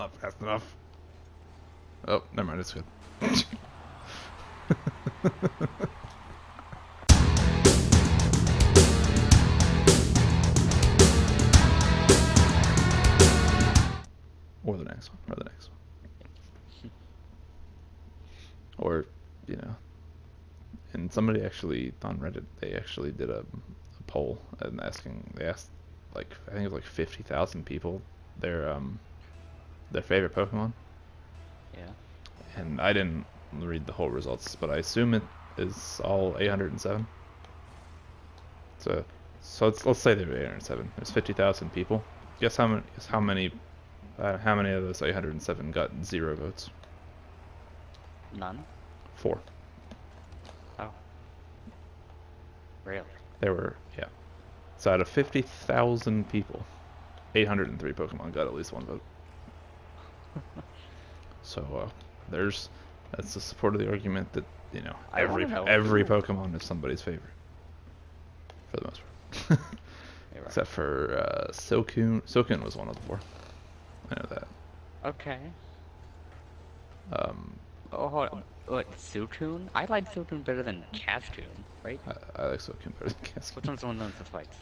Not fast enough. Oh, never mind, it's good. Or the next one, or the next one. Or, you know, and somebody actually, on Reddit, they actually did a poll and they asked, like, I think it was like 50,000 people their favorite Pokemon. Yeah. And I didn't read the whole results, but I assume it is all 807. So let's say there were 807. There's 50,000 people. Guess how many of those 807 got 0 votes? None? 4. Oh. Really? There were, yeah. So out of 50,000 people, 803 Pokemon got at least 1 vote. So that's the support of the argument that, you know, every Pokemon is somebody's favorite. For the most part. Right. Except for Silcoon. Silcoon was one of the 4. I know that. Okay. Oh, hold on. What, Suicune? I like Suicune better than Cascoon, right? I like Silcoon better than Cascoon. Which one's the one that fights?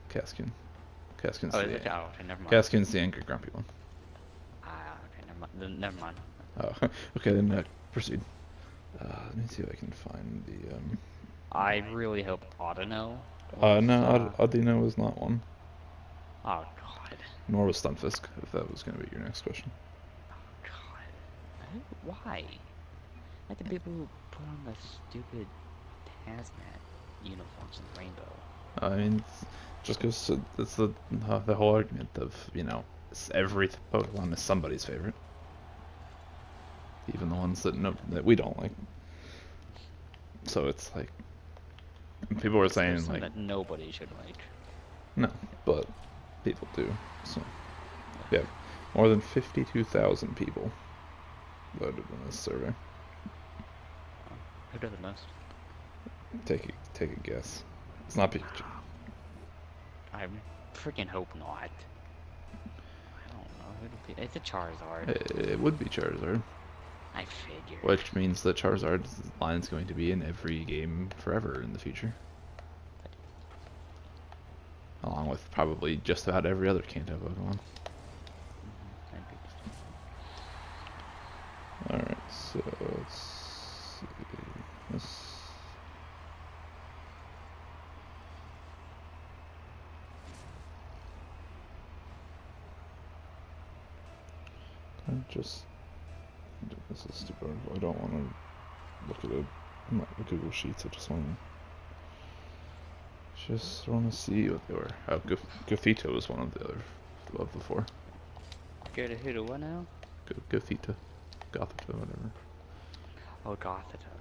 Cascoon. Cascoon's Oh, okay, never mind. Cascoon's the angry, grumpy one. Ah, okay, never mind. Then, never mind. Oh, okay, then proceed. Let me see if I can find the. I really hope Audino. No, Audino was not one. Oh God. Nor was Stunfisk, if that was going to be your next question. Oh God. Why? Like the people who put on the stupid hazmat uniforms in Rainbow. I mean, just goes to it's the whole argument of, you know, every Pokemon is somebody's favorite, even the ones that we don't like. So it's like people were saying like that nobody should like. No, but people do. So yeah, more than 52,000 people voted in this survey. Who does the most? Take a guess. It's not Pikachu. I freaking hope not. I don't know. It's a Charizard. It would be Charizard. I figured. Which means that Charizard's line is going to be in every game forever in the future. Along with probably just about every other Kanto Pokemon. Alright, so let's see. This is stupid. I don't want to look at it. Google Sheets. I just want to see what they were. Oh, Gothita was one of the 4. Go to who to what now? Gothita, whatever. Oh, Gothita.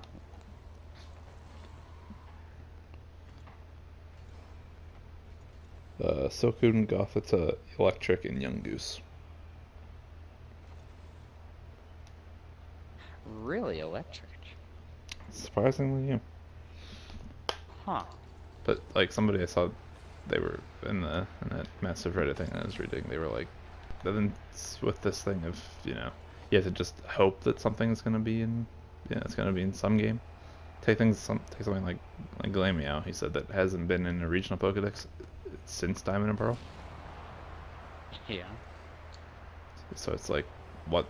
Silcoon, Gothita, Electric, and Young Goose. Really electric? Surprisingly, yeah. Huh. But like somebody I saw, they were in that massive Reddit thing I was reading. They were like, then with this thing of, you know, you have to just hope that something's gonna be in, it's gonna be in some game. Take something like Glameow. He said that hasn't been in a regional Pokedex since Diamond and Pearl. Yeah. So it's like, what?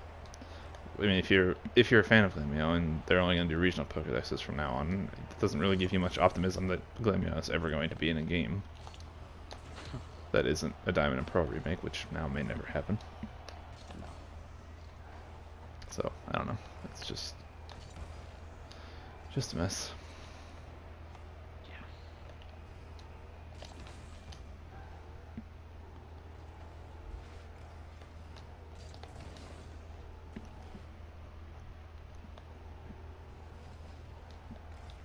I mean, if you're a fan of Glameow and they're only going to do regional Pokedexes from now on, it doesn't really give you much optimism that Glameow is ever going to be in a game that isn't a Diamond and Pearl remake, which now may never happen. No. So I don't know. It's just a mess. Yeah.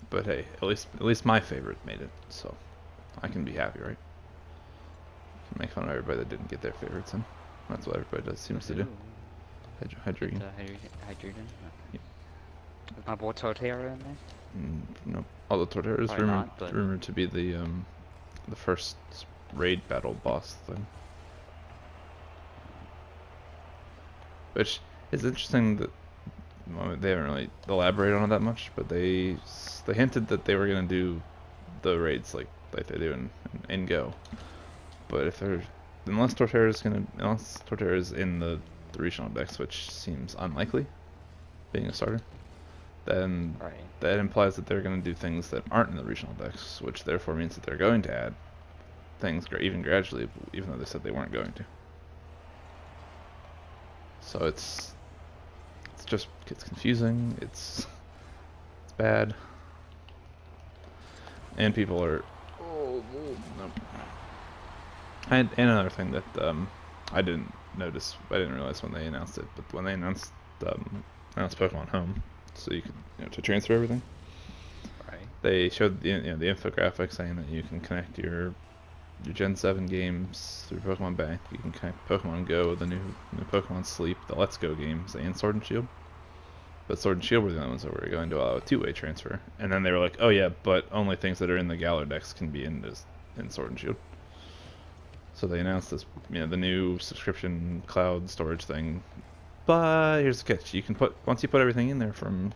But hey, at least my favorite made it, so I can be happy, right? Can make fun of everybody that didn't get their favorites in. That's what everybody seems to do. Hydreigon. Hydreigon? Yep. Is my boy Torterra in there? Nope. Although Torterra is rumored to be the first raid battle boss thing. which is interesting that well, they haven't really elaborated on it that much, but they hinted that they were gonna do the raids like they do in Go. But if they're unless Torterra's in the regional decks, which seems unlikely, being a starter, then Right. that implies that they're going to do things that aren't in the regional decks, which therefore means that they're going to add things even gradually, even though they said they weren't going to. So it's confusing. It's bad, and people are. Oh no. And another thing that I didn't realize when they announced it, but when they announced Pokemon Home, so you could to transfer everything. Right. They showed the infographic saying that you can connect your Gen 7 games through Pokemon Bank. You can connect Pokemon Go, the new Pokemon Sleep, the Let's Go games, and Sword and Shield. But Sword and Shield were the only ones that were going to allow a two-way transfer. And then they were like, oh yeah, but only things that are in the Galar decks can be in Sword and Shield. So they announced this, the new subscription cloud storage thing. But here's the catch: you can once you put everything in there from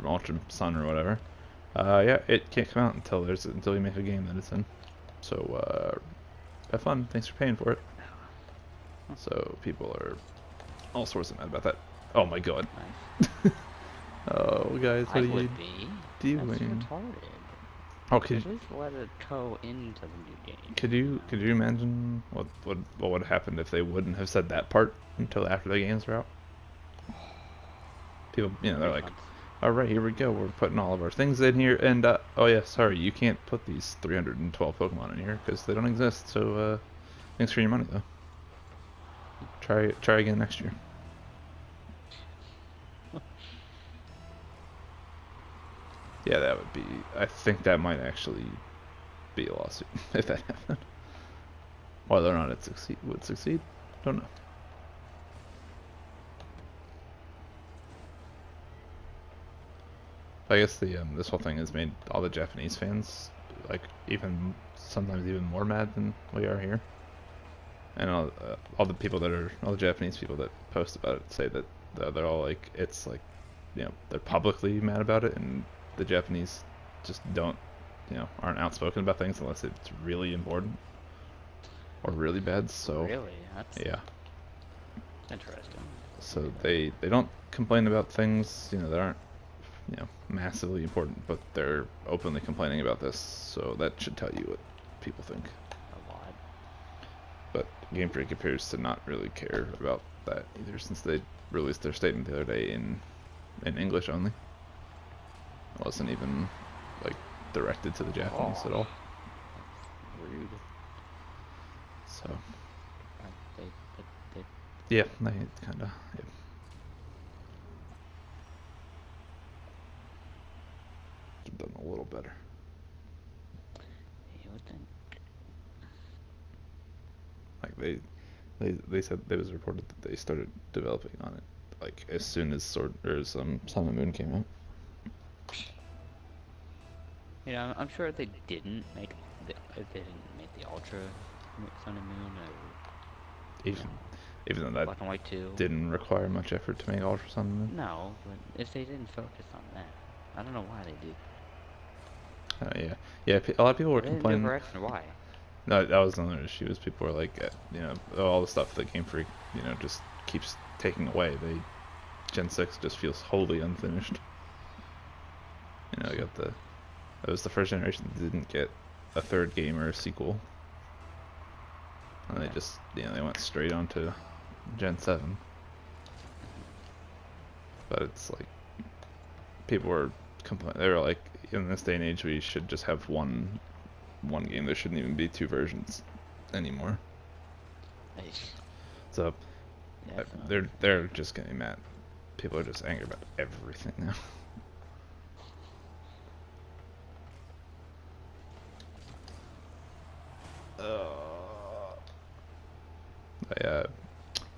Ultra Sun or whatever, yeah, it can't come out until you make a game that it's in. So have fun. Thanks for paying for it. So people are all sorts of mad about that. Oh my god. Nice. Oh guys, what I are you would be. doing? That's retarded. Oh, At least let it go into the new game. could you imagine what would have happened if they wouldn't have said that part until after the games were out? People, they're like, all right, here we go. We're putting all of our things in here, and oh yeah, sorry, you can't put these 312 Pokemon in here because they don't exist. So thanks for your money though. Try again next year. Yeah, that would be. I think that might actually be a lawsuit if that happened. Whether or not it would succeed, don't know. I guess this whole thing has made all the Japanese fans sometimes even more mad than we are here. And all the Japanese people that post about it say that they're all like they're publicly mad about it, and the Japanese just aren't outspoken about things unless it's really important or really bad. So Really? That's yeah. interesting. So they don't complain about things that aren't massively important, but they're openly complaining about this. So that should tell you what people think. A lot. But Game Freak appears to not really care about that either, since they released their statement the other day in English only. It wasn't even directed to the Japanese at all. Rude. So They yeah, they kind of. Yeah. Could've done a little better. You would think. They said it was reported that they started developing on it as soon as Sun and Moon came out. I'm sure if they didn't make the Ultra Sun and Moon or Even though that Black and White 2. didn't require much effort to make Ultra Sun and Moon. No, but if they didn't focus on that, I don't know why they did. Yeah. A lot of people were They didn't complaining. do correction. Why? No, that was another issue. Was people were like, all the stuff that Game Freak, just keeps taking away. Gen 6 just feels wholly unfinished. That was the first generation that didn't get a third game or a sequel. And they just, they went straight onto Gen 7. But it's people were complaining. They were like, in this day and age, we should just have one game. There shouldn't even be two versions anymore. So Yeah, they're just getting mad. People are just angry about everything now.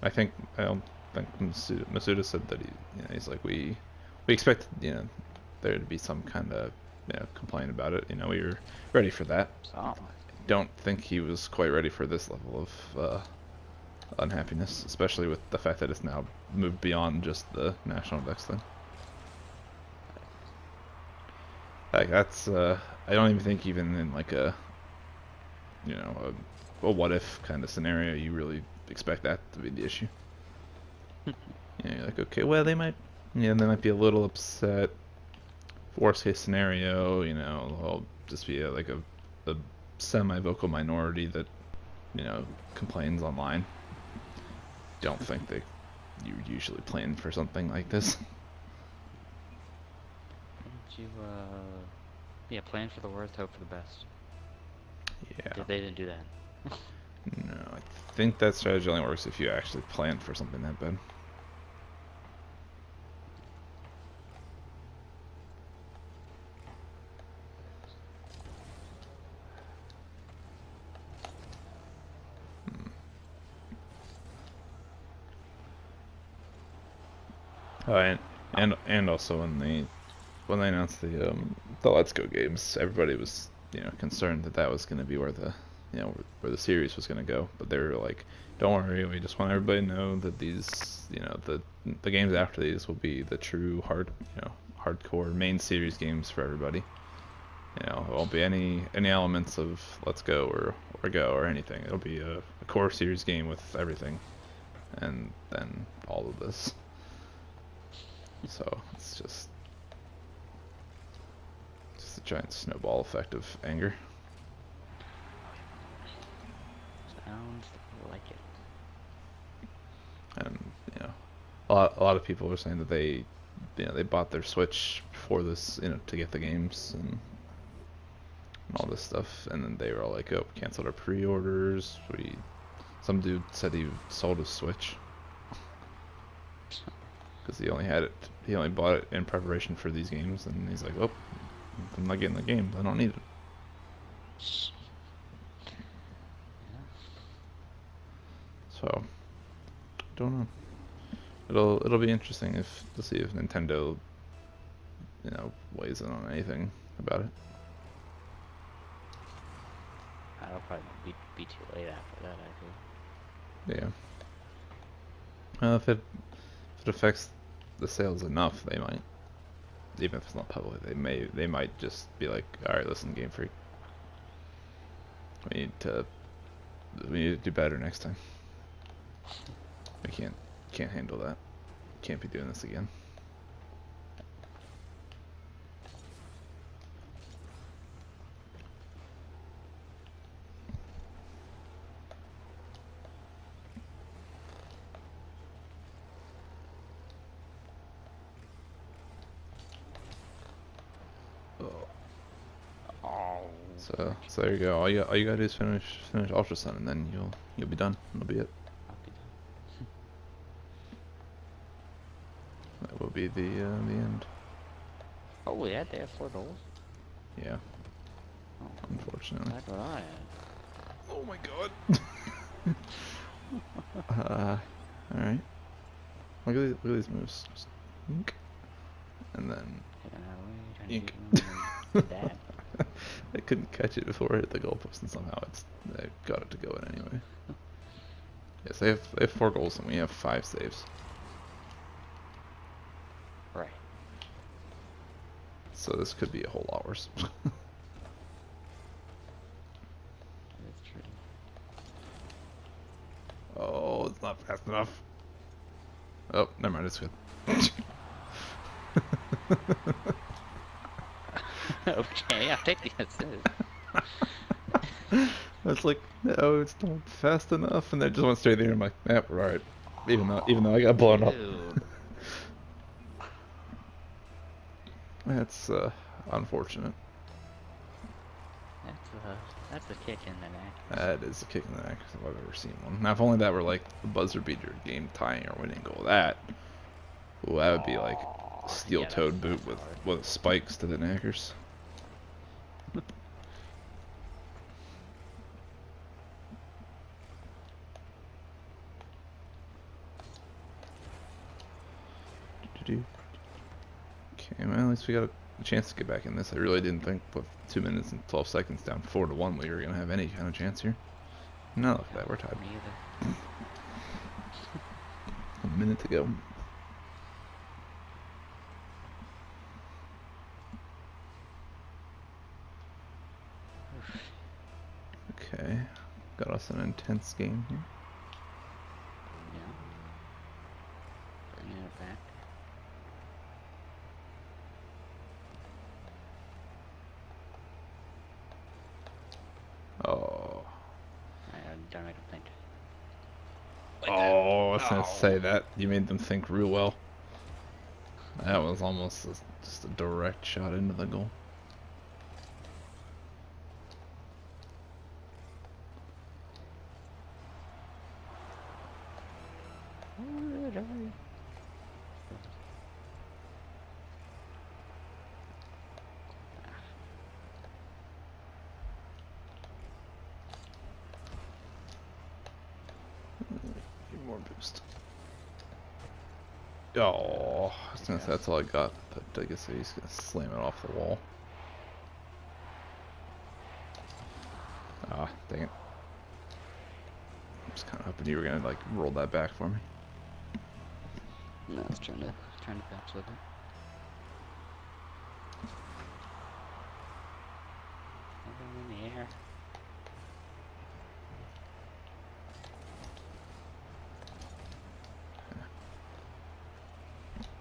I don't think Masuda said that he's like we expected there to be some kind of complaint about it. We were ready for that. so, Don't think he was quite ready for this level of unhappiness, especially with the fact that it's now moved beyond just the National Dex thing. Like that's I don't even think even in like a a what if kind of scenario you really expect that to be the issue. You're like, okay, well they might be a little upset. Worst case scenario, I'll just be like a semi-vocal minority that complains online. Don't think that you usually plan for something like this. Did you, yeah, plan for the worst, hope for the best. Yeah. They didn't do that. No, I think that strategy only works if you actually plan for something that bad. Oh, and also when they announced the Let's Go games, everybody was concerned that was going to be where the where the series was going to go, but they were like, don't worry, we just want everybody to know that these the games after these will be the true hardcore main series games for everybody. There won't be any elements of Let's Go or Go or anything. It'll be a core series game with everything, and then all of this. So it's just a giant snowball effect of anger. Sounds like it. And a lot of people are saying that they they bought their Switch for this to get the games and all this stuff, and then they were all like, oh, canceled our pre-orders. Some dude said he sold his Switch because he only bought it in preparation for these games, and he's like, oh, I'm not getting the games, I don't need it. So don't know. It'll be interesting to see if Nintendo weighs in on anything about it. That'll probably be too late after that, I think. Yeah. Well, if it affects the sales enough, they might. Even if it's not public, they might just be like, all right, listen, Game Freak, we need to do better next time. We can't handle that. Can't be doing this again. So there you go. All you gotta do is finish Ultra Sun, and then you'll be done. That'll be it. I'll be done. That will be the end. Oh, yeah, they have 4 goals? Yeah. Oh, Unfortunately. that's what I had. Oh my god. Alright. Look at these moves. Just ink. And then ink. That. I couldn't catch it before it hit the goalpost, and somehow I got it to go in anyway. Yes, they have 4 goals and we have 5 saves. Right. So this could be a whole lot worse. That's true. Oh, it's not fast enough. Oh, never mind, it's good. Okay, I'll take the assist. I was like, no, it's not fast enough, and then it just went straight there. I'm like, yep, we're alright. Even though I got blown up. That's unfortunate. That's a kick in the neck. That is a kick in the neck if I've ever seen one. Now, if only that were like the buzzer beater game tying or winning goal, that would be like a steel-toed boot with spikes to the knackers. Okay, well, at least we got a chance to get back in this. I really didn't think with 2 minutes and 12 seconds down 4-1 we were gonna have any kind of chance here. No, look at that, we're tied. Me either. minute to go. Okay, got us an intense game here. Yeah. Bringing it back. Oh. Don't make them think. Oh, I was gonna say that. You made them think real well. That was almost just a direct shot into the goal. Need more boost. Oh, I was gonna say that's all I got, but I guess he's gonna slam it off the wall. Ah, dang it. I'm just kind of hoping you were gonna like roll that back for me. No, I was trying to bounce with it. Over in the air.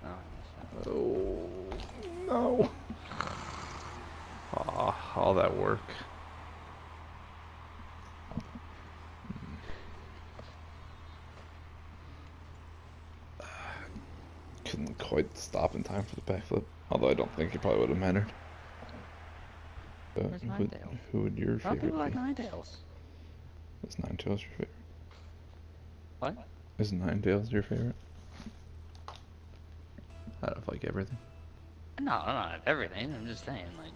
Oh, I missed that. Oh no! Ah, all that work. Couldn't quite stop in time for the backflip. Although I don't think it probably would have mattered. But Where's Ninetales? who would your Oh, favorite people like be? Ninetales. Is Ninetales your favorite? What? Is Ninetales your favorite? Out of like everything? No, not everything. I'm just saying, like.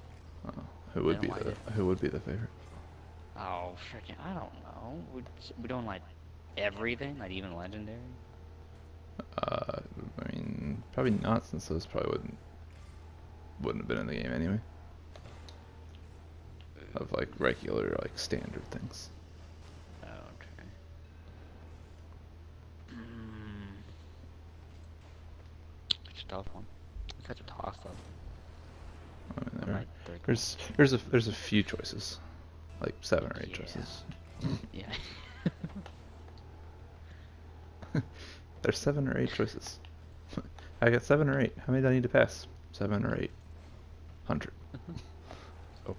Oh, who would I be don't like the who would be the favorite? Oh, freaking! I don't know. We don't like everything, not even legendary. I mean, probably not, since those probably wouldn't have been in the game anyway. Of like regular, like standard things. Okay. It's a tough one. It's such a toss-up. I mean, Like third there's a few choices, like 7 or 8 Yeah. choices. Yeah. There's 7 or 8 choices. I got 7 or 8. How many do I need to pass? 7 or 8. 100. Oh.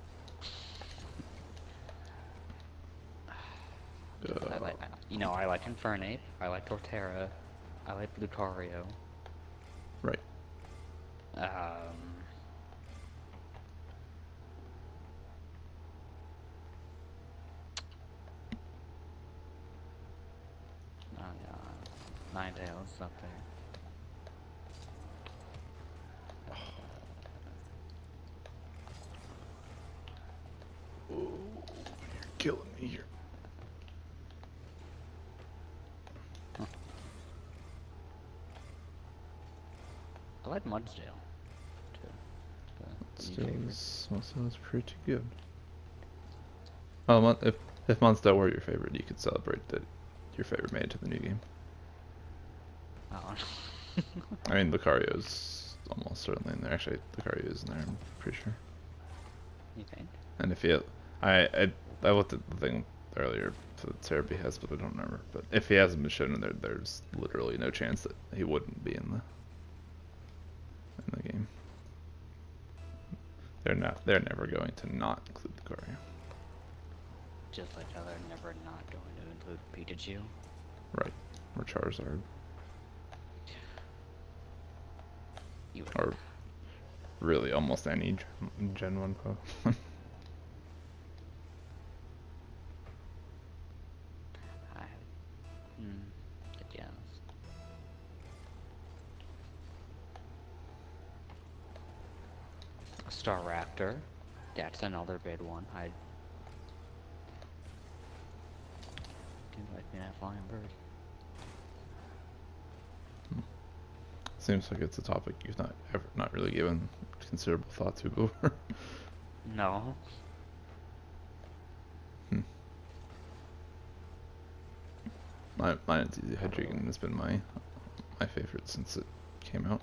I like, I like Infernape. I like Torterra. I like Lucario. Right. Oh yeah, Ninetales up there. Oh, you're killing me here. I like Mudsdale too. The new favorite. Still is pretty good. Well, if Mondstadt were your favorite, you could celebrate that your favorite made it to the new game. Oh. I mean, Lucario's almost certainly in there. Actually, Lucario is in there, I'm pretty sure. You think? And if he, I looked at the thing earlier that Cerebi has, but I don't remember. But if he hasn't been shown in there, there's literally no chance that he wouldn't be in the game. They're never going to not include Lucario. Just like how they're never not going to include Pikachu. Right. Or Charizard. Or really almost any Gen 1 Pokemon. Yes. Staraptor. That's another big one. I do like being a flying bird. Seems like it's a topic you've not really given considerable thought to before. No. Mine is Easy Hedgehog, and has been my my favorite since it came out.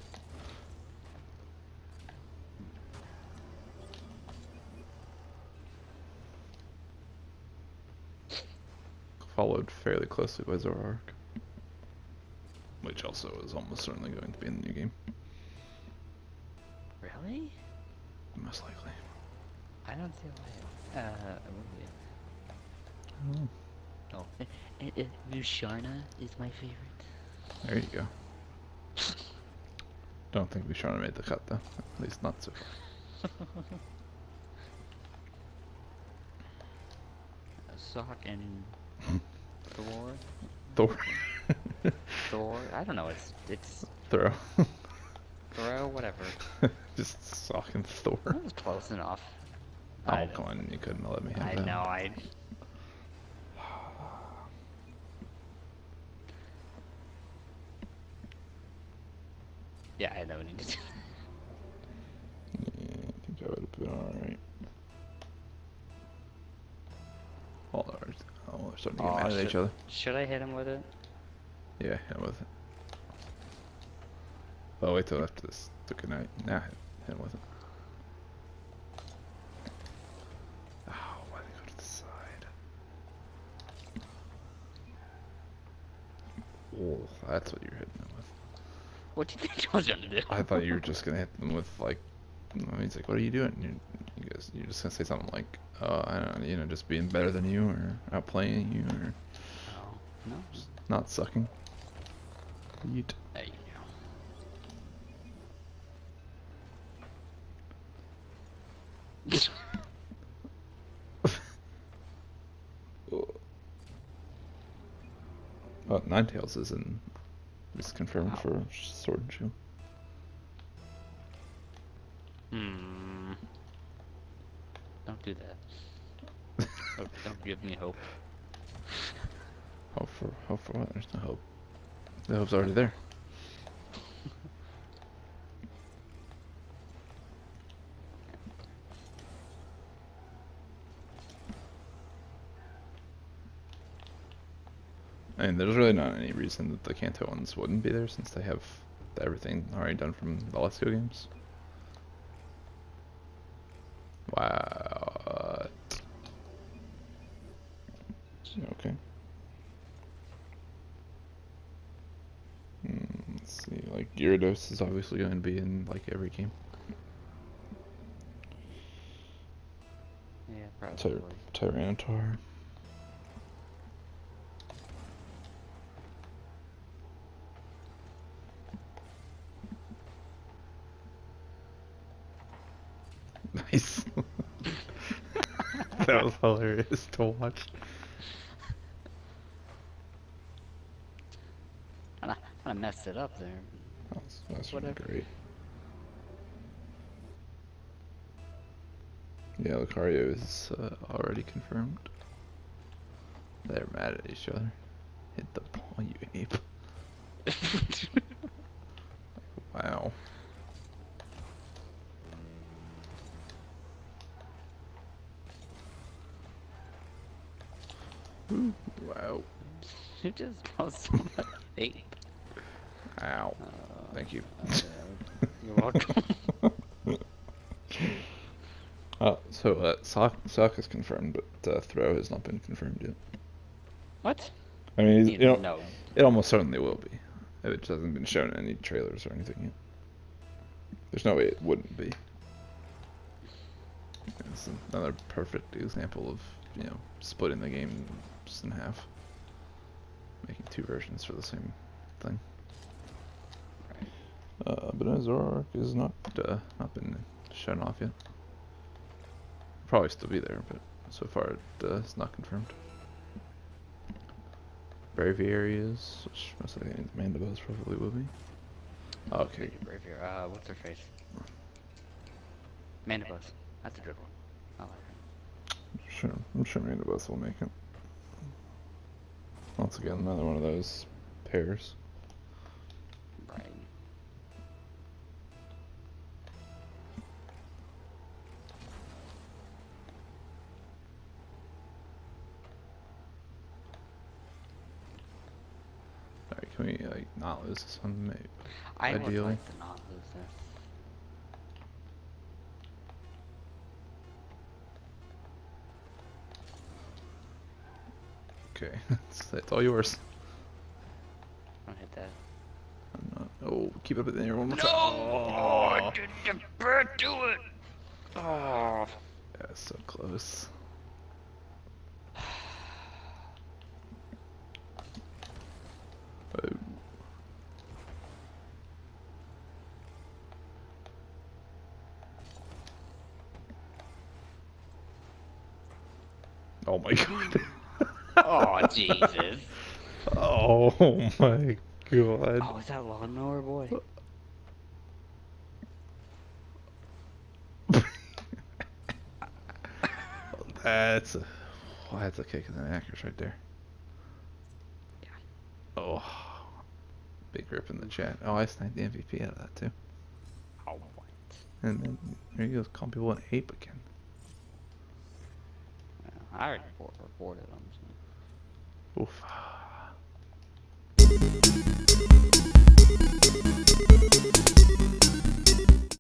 Followed fairly closely by Zoroark, which also is almost certainly going to be in the new game. Really? Most likely. I don't see why. Oh, Musharna is my favorite. There you go. Don't think Bishara made the cut though. At least not so far. Zak and Thor. Thor. Thor. I don't know. It's Throw. Throw. Whatever. Just Zak and Thor. That was close enough. Oh, come on, you couldn't let me have I that. know. I. Yeah, I know. Need to do. Yeah, I think I would have been alright. Oh, they're starting to get mad at each other. Should I hit him with it? Yeah, hit him with it. Oh, wait till after this. Good night. Nah, hit him with it. Oh, why did he go to the side? Oh, that's what you're hitting him with. What do you think I was gonna do? I thought you were just gonna hit them with like. He's like, "What are you doing?" You're just gonna say something like, I don't know, just being better than you or outplaying you or Oh, no. just not sucking." Yeet. There you go. Oh, Ninetales is confirmed Wow. for Sword and Shield. Don't do that. Don't give me hope. Hope for what? There's no hope. The hope's already there. I mean, there's really not any reason that the Kanto ones wouldn't be there since they have everything already done from the Let's Go games. Wow. Okay. Let's see, like Gyarados is obviously going to be in like every game. Yeah, probably. Tyranitar. Nice. That was hilarious to watch. I messed it up there. That's Whatever. great. Yeah, Lucario is already confirmed. They're mad at each other. Hit the ball, you ape. Wow. Ooh, wow. You just posted my fate. Ow. Thank you. You're welcome. So Sock is confirmed, but Throw has not been confirmed yet. What? I mean, No. it almost certainly will be. If it hasn't been shown in any trailers or anything yet. There's no way it wouldn't be. It's another perfect example of, splitting the game just in half. Making two versions for the same thing. But Zoroark is not been shown off yet. Probably still be there, but so far it's not confirmed. Braviary is, which most likely Mandibuzz probably will be. Okay. Braviary. What's her face? Mandibuzz. That's a good one. I like her. I'm sure Mandibuzz will make it. Once again, another one of those pairs. Right. Alright, Can we like not lose this one? Maybe. I would Ideally. like to not lose this. Okay, it's all yours. Don't hit that. I'm not. Oh, keep it in there one more No! time. Oh, I didn't do it! Oh. Yeah, so close. Oh. Oh my god. Oh, Jesus. Oh my god. Oh, is that lawnmower boy? That's a, well, that's a kick in the knackers right there. Yeah. Oh, big rip in the chat. Oh, I sniped the MVP out of that too. Oh, what? And then there he goes, calling people an ape again. I already reported him. So. Oof.